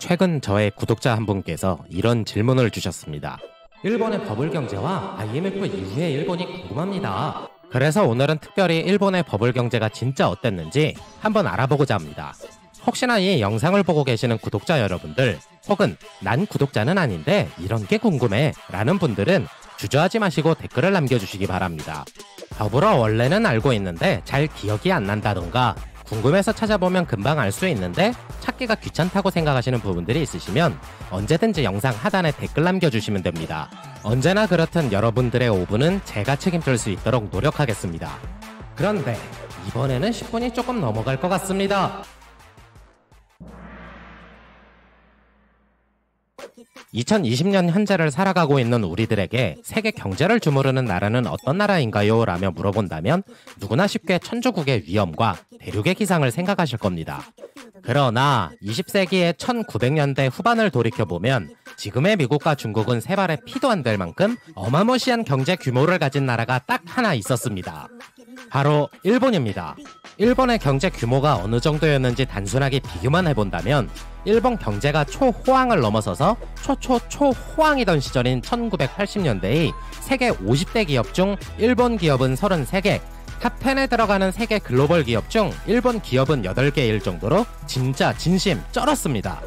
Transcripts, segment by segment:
최근 저의 구독자 한 분께서 이런 질문을 주셨습니다. 일본의 버블 경제와 IMF 이후의 일본이 궁금합니다. 그래서 오늘은 특별히 일본의 버블 경제가 진짜 어땠는지 한번 알아보고자 합니다. 혹시나 이 영상을 보고 계시는 구독자 여러분들, 혹은 난 구독자는 아닌데 이런 게 궁금해 라는 분들은 주저하지 마시고 댓글을 남겨주시기 바랍니다. 더불어 원래는 알고 있는데 잘 기억이 안 난다던가 궁금해서 찾아보면 금방 알 수 있는데 찾기가 귀찮다고 생각하시는 부분들이 있으시면 언제든지 영상 하단에 댓글 남겨주시면 됩니다. 언제나 그렇듯 여러분들의 5분은 제가 책임질 수 있도록 노력하겠습니다. 그런데 이번에는 10분이 조금 넘어갈 것 같습니다. 2020년 현재를 살아가고 있는 우리들에게 세계 경제를 주무르는 나라는 어떤 나라인가요? 라며 물어본다면 누구나 쉽게 천조국의 위험과 대륙의 기상을 생각하실 겁니다. 그러나 20세기의 1900년대 후반을 돌이켜보면 지금의 미국과 중국은 세 발의 피도 안 될 만큼 어마무시한 경제 규모를 가진 나라가 딱 하나 있었습니다. 바로 일본입니다. 일본의 경제 규모가 어느 정도였는지 단순하게 비교만 해본다면 일본 경제가 초호황을 넘어서서 초호황이던 시절인 1980년대의 세계 50대 기업 중 일본 기업은 33개, 탑10에 들어가는 세계 글로벌 기업 중 일본 기업은 8개일 정도로 진짜 진심 쩔었습니다.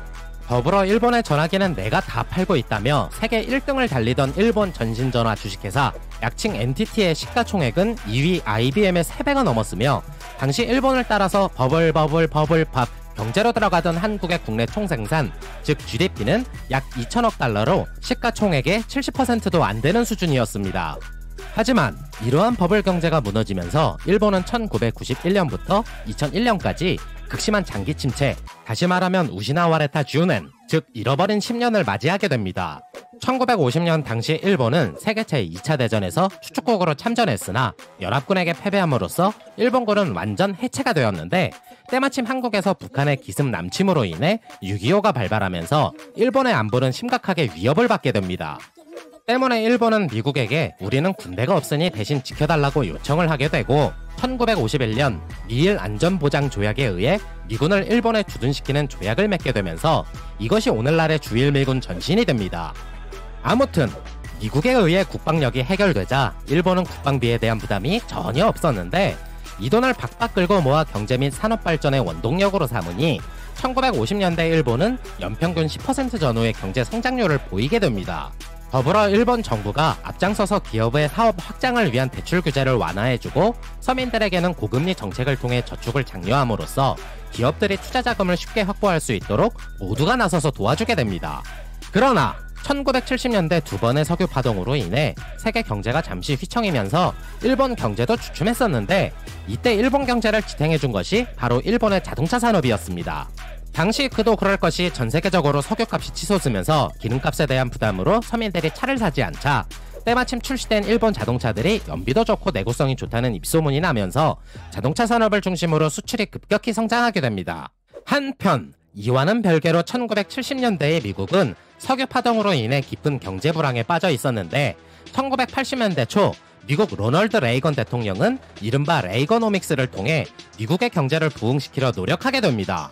더불어 일본의 전화기는 내가 다 팔고 있다며 세계 1등을 달리던 일본 전신전화 주식회사 약칭 NTT의 시가총액은 2위 IBM의 3배가 넘었으며 당시 일본을 따라서 버블팝 경제로 들어가던 한국의 국내 총생산, 즉 GDP는 약 2천억 달러로 시가총액의 70%도 안 되는 수준이었습니다. 하지만 이러한 버블 경제가 무너지면서 일본은 1991년부터 2001년까지 극심한 장기 침체, 다시 말하면 우시나와레타 주넨, 즉 잃어버린 10년을 맞이하게 됩니다. 1950년 당시 일본은 세계 제2차 대전에서 추축국으로 참전했으나 연합군에게 패배함으로써 일본군은 완전 해체가 되었는데 때마침 한국에서 북한의 기습 남침으로 인해 6.25가 발발하면서 일본의 안보는 심각하게 위협을 받게 됩니다. 때문에 일본은 미국에게 우리는 군대가 없으니 대신 지켜달라고 요청을 하게 되고 1951년 미일 안전보장조약에 의해 미군을 일본에 주둔시키는 조약을 맺게 되면서 이것이 오늘날의 주일미군 전신이 됩니다. 아무튼 미국에 의해 국방력이 해결되자 일본은 국방비에 대한 부담이 전혀 없었는데 이 돈을 박박 끌고 모아 경제 및 산업 발전의 원동력으로 삼으니 1950년대 일본은 연평균 10% 전후의 경제 성장률을 보이게 됩니다. 더불어 일본 정부가 앞장서서 기업의 사업 확장을 위한 대출 규제를 완화해주고 서민들에게는 고금리 정책을 통해 저축을 장려함으로써 기업들이 투자 자금을 쉽게 확보할 수 있도록 모두가 나서서 도와주게 됩니다. 그러나 1970년대 두 번의 석유 파동으로 인해 세계 경제가 잠시 휘청이면서 일본 경제도 주춤했었는데 이때 일본 경제를 지탱해준 것이 바로 일본의 자동차 산업이었습니다. 당시 그도 그럴 것이 전 세계적으로 석유값이 치솟으면서 기름값에 대한 부담으로 서민들이 차를 사지 않자 때마침 출시된 일본 자동차들이 연비도 좋고 내구성이 좋다는 입소문이 나면서 자동차 산업을 중심으로 수출이 급격히 성장하게 됩니다. 한편 이와는 별개로 1970년대의 미국은 석유 파동으로 인해 깊은 경제 불황에 빠져 있었는데 1980년대 초 미국 로널드 레이건 대통령은 이른바 레이거노믹스를 통해 미국의 경제를 부흥시키려 노력하게 됩니다.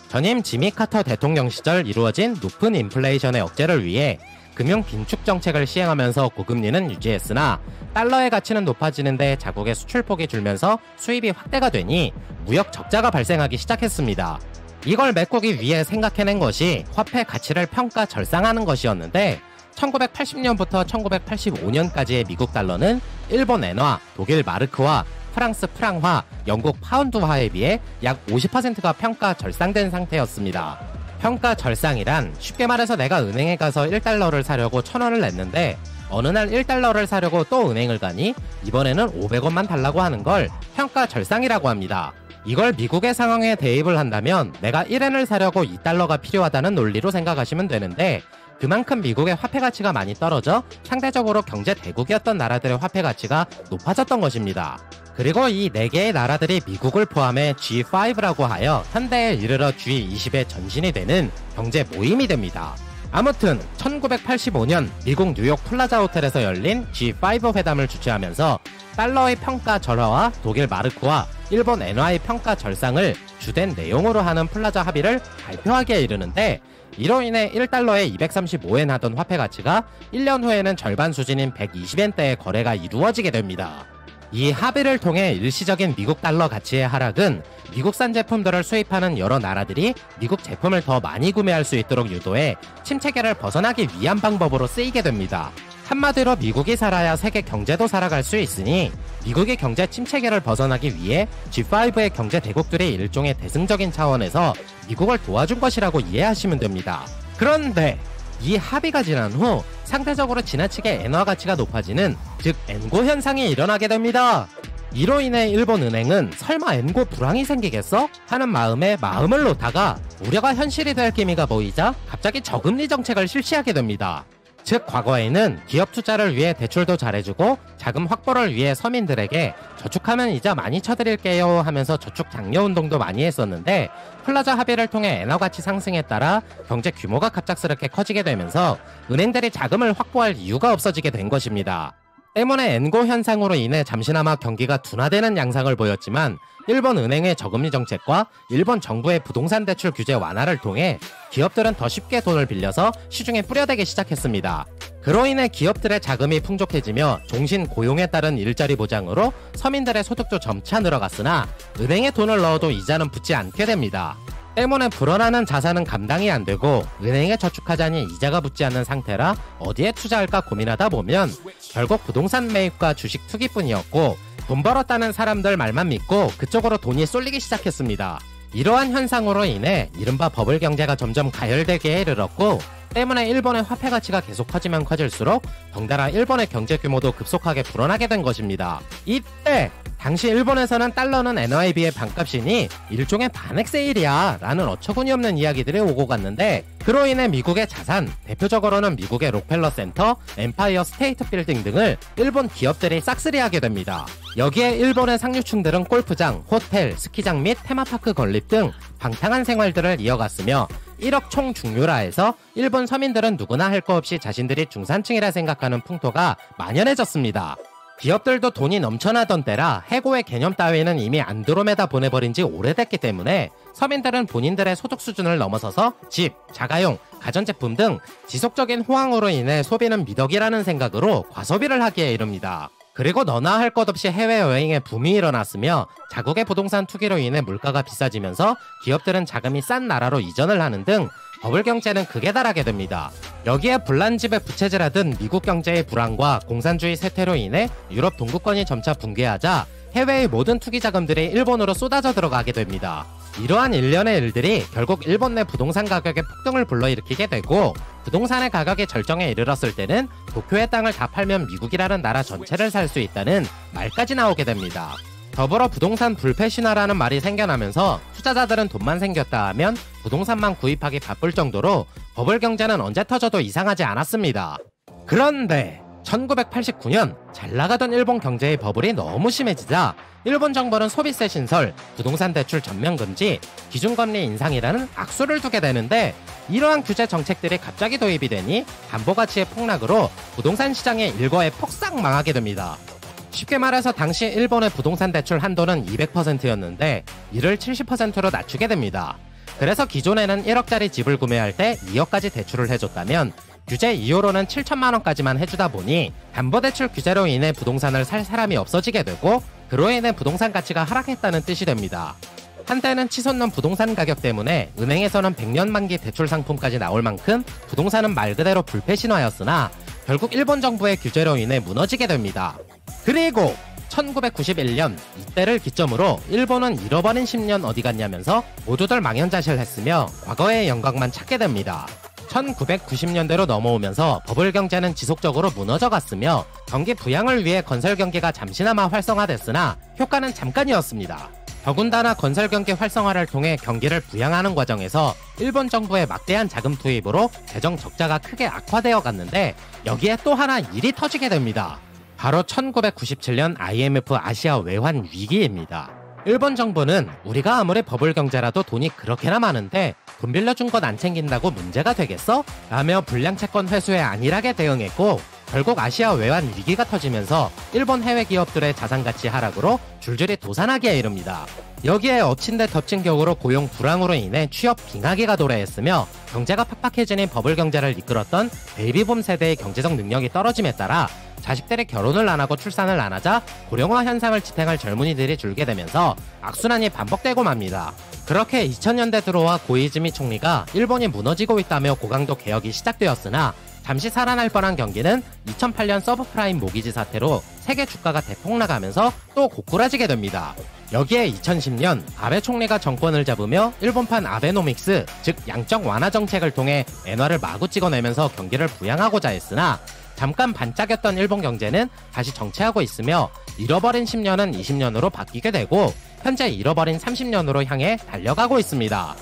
전임 지미 카터 대통령 시절 이루어진 높은 인플레이션의 억제를 위해 금융 긴축 정책을 시행하면서 고금리는 유지했으나 달러의 가치는 높아지는데 자국의 수출폭이 줄면서 수입이 확대가 되니 무역 적자가 발생하기 시작했습니다. 이걸 메꾸기 위해 생각해낸 것이 화폐 가치를 평가 절상하는 것이었는데 1980년부터 1985년까지의 미국 달러는 일본 엔화, 독일 마르크화, 프랑스 프랑화, 영국 파운드화에 비해 약 50%가 평가 절상된 상태였습니다. 평가 절상이란 쉽게 말해서 내가 은행에 가서 1달러를 사려고 1,000원을 냈는데 어느 날 1달러를 사려고 또 은행을 가니 이번에는 500원만 달라고 하는 걸 평가 절상이라고 합니다. 이걸 미국의 상황에 대입을 한다면 내가 1엔을 사려고 2달러가 필요하다는 논리로 생각하시면 되는데 그만큼 미국의 화폐 가치가 많이 떨어져 상대적으로 경제 대국이었던 나라들의 화폐 가치가 높아졌던 것입니다. 그리고 이 4개의 나라들이 미국을 포함해 G5라고 하여 현대에 이르러 G20의 전신이 되는 경제 모임이 됩니다. 아무튼 1985년 미국 뉴욕 플라자 호텔에서 열린 G5 회담을 주최하면서 달러의 평가 절하와 독일 마르크와 일본 NY 평가 절상을 주된 내용으로 하는 플라자 합의를 발표하기에 이르는데, 이로 인해 1달러에 235엔 하던 화폐 가치가 1년 후에는 절반 수준인 120엔대의 거래가 이루어지게 됩니다. 이 합의를 통해 일시적인 미국 달러 가치의 하락은 미국산 제품들을 수입하는 여러 나라들이 미국 제품을 더 많이 구매할 수 있도록 유도해 침체기를 벗어나기 위한 방법으로 쓰이게 됩니다. 한마디로 미국이 살아야 세계 경제도 살아갈 수 있으니 미국의 경제 침체기를 벗어나기 위해 G5의 경제 대국들이 일종의 대승적인 차원에서 미국을 도와준 것이라고 이해하시면 됩니다. 그런데 이 합의가 지난 후 상대적으로 지나치게 엔화 가치가 높아지는, 즉 엔고 현상이 일어나게 됩니다. 이로 인해 일본은행은 설마 엔고 불황이 생기겠어? 하는 마음에 마음을 놓다가 우려가 현실이 될 기미가 보이자 갑자기 저금리 정책을 실시하게 됩니다. 즉 과거에는 기업 투자를 위해 대출도 잘해주고 자금 확보를 위해 서민들에게 저축하면 이자 많이 쳐드릴게요 하면서 저축 장려 운동도 많이 했었는데, 플라자 합의를 통해 엔화 가치 상승에 따라 경제 규모가 갑작스럽게 커지게 되면서 은행들이 자금을 확보할 이유가 없어지게 된 것입니다. 때문에 엔고 현상으로 인해 잠시나마 경기가 둔화되는 양상을 보였지만, 일본 은행의 저금리 정책과 일본 정부의 부동산 대출 규제 완화를 통해 기업들은 더 쉽게 돈을 빌려서 시중에 뿌려대기 시작했습니다. 그로 인해 기업들의 자금이 풍족해지며 종신 고용에 따른 일자리 보장으로 서민들의 소득도 점차 늘어갔으나 은행에 돈을 넣어도 이자는 붙지 않게 됩니다. 때문에 불어나는 자산은 감당이 안 되고 은행에 저축하자니 이자가 붙지 않는 상태라 어디에 투자할까 고민하다 보면 결국 부동산 매입과 주식 투기뿐이었고, 돈 벌었다는 사람들 말만 믿고 그쪽으로 돈이 쏠리기 시작했습니다. 이러한 현상으로 인해 이른바 버블 경제가 점점 가열되기에 이르렀고, 때문에 일본의 화폐 가치가 계속 커지면 커질수록 덩달아 일본의 경제 규모도 급속하게 불어나게 된 것입니다. 이때 당시 일본에서는 달러는 엔화에 비해 반값이니 일종의 반액 세일이야 라는 어처구니 없는 이야기들이 오고 갔는데, 그로 인해 미국의 자산, 대표적으로는 미국의 록펠러 센터, 엠파이어 스테이트 빌딩 등을 일본 기업들이 싹쓸이하게 됩니다. 여기에 일본의 상류층들은 골프장, 호텔, 스키장 및 테마파크 건립 등 방탕한 생활들을 이어갔으며, 1억 총 중류라에서 일본 서민들은 누구나 할 거 없이 자신들이 중산층이라 생각하는 풍토가 만연해졌습니다. 기업들도 돈이 넘쳐나던 때라 해고의 개념 따위는 이미 안드로메다 보내버린 지 오래됐기 때문에 서민들은 본인들의 소득 수준을 넘어서서 집, 자가용, 가전제품 등 지속적인 호황으로 인해 소비는 미덕이라는 생각으로 과소비를 하기에 이릅니다. 그리고 너나 할 것 없이 해외여행에 붐이 일어났으며 자국의 부동산 투기로 인해 물가가 비싸지면서 기업들은 자금이 싼 나라로 이전을 하는 등 버블 경제는 극에 달하게 됩니다. 여기에 불난집에 부채질하던 미국 경제의 불황과 공산주의 쇠퇴로 인해 유럽 동구권이 점차 붕괴하자 해외의 모든 투기 자금들이 일본으로 쏟아져 들어가게 됩니다. 이러한 일련의 일들이 결국 일본 내 부동산 가격의 폭등을 불러일으키게 되고, 부동산의 가격이 절정에 이르렀을 때는 도쿄의 땅을 다 팔면 미국이라는 나라 전체를 살 수 있다는 말까지 나오게 됩니다. 더불어 부동산 불패 신화라는 말이 생겨나면서 투자자들은 돈만 생겼다 하면 부동산만 구입하기 바쁠 정도로 버블 경제는 언제 터져도 이상하지 않았습니다. 그런데 1989년 잘 나가던 일본 경제의 버블이 너무 심해지자 일본 정부는 소비세 신설, 부동산 대출 전면 금지, 기준금리 인상이라는 악수를 두게 되는데, 이러한 규제 정책들이 갑자기 도입이 되니 담보가치의 폭락으로 부동산 시장의 일거에 폭삭 망하게 됩니다. 쉽게 말해서 당시 일본의 부동산 대출 한도는 200%였는데 이를 70%로 낮추게 됩니다. 그래서 기존에는 1억짜리 집을 구매할 때 2억까지 대출을 해줬다면 규제 이후로는 7천만원까지만 해주다 보니 담보대출 규제로 인해 부동산을 살 사람이 없어지게 되고, 그로 인해 부동산 가치가 하락했다는 뜻이 됩니다. 한때는 치솟는 부동산 가격 때문에 은행에서는 100년 만기 대출 상품까지 나올 만큼 부동산은 말 그대로 불패 신화였으나 결국 일본 정부의 규제로 인해 무너지게 됩니다. 그리고 1991년 이때를 기점으로 일본은 잃어버린 10년 어디 갔냐면서 모두들 망연자실했으며 과거의 영광만 찾게 됩니다. 1990년대로 넘어오면서 버블 경제는 지속적으로 무너져갔으며 경기 부양을 위해 건설 경기가 잠시나마 활성화됐으나 효과는 잠깐이었습니다. 더군다나 건설 경기 활성화를 통해 경기를 부양하는 과정에서 일본 정부의 막대한 자금 투입으로 재정 적자가 크게 악화되어 갔는데, 여기에 또 하나 일이 터지게 됩니다. 바로 1997년 IMF 아시아 외환 위기입니다. 일본 정부는 우리가 아무리 버블 경제라도 돈이 그렇게나 많은데 돈 빌려준 건 안 챙긴다고 문제가 되겠어? 라며 불량 채권 회수에 안일하게 대응했고, 결국 아시아 외환 위기가 터지면서 일본 해외 기업들의 자산 가치 하락으로 줄줄이 도산하기에 이릅니다. 여기에 엎친 데 덮친 격으로 고용 불황으로 인해 취업 빙하기가 도래했으며 경제가 팍팍해지는 버블 경제를 이끌었던 베이비붐 세대의 경제적 능력이 떨어짐에 따라 자식들이 결혼을 안 하고 출산을 안 하자 고령화 현상을 지탱할 젊은이들이 줄게 되면서 악순환이 반복되고 맙니다. 그렇게 2000년대 들어와 고이즈미 총리가 일본이 무너지고 있다며 고강도 개혁이 시작되었으나 잠시 살아날 뻔한 경기는 2008년 서브프라임 모기지 사태로 세계 주가가 대폭 나가면서 또 고꾸라지게 됩니다. 여기에 2010년 아베 총리가 정권을 잡으며 일본판 아베노믹스, 즉 양적 완화 정책을 통해 엔화를 마구 찍어내면서 경기를 부양하고자 했으나 잠깐 반짝였던 일본 경제는 다시 정체하고 있으며 잃어버린 10년은 20년으로 바뀌게 되고 현재 잃어버린 30년으로 향해 달려가고 있습니다.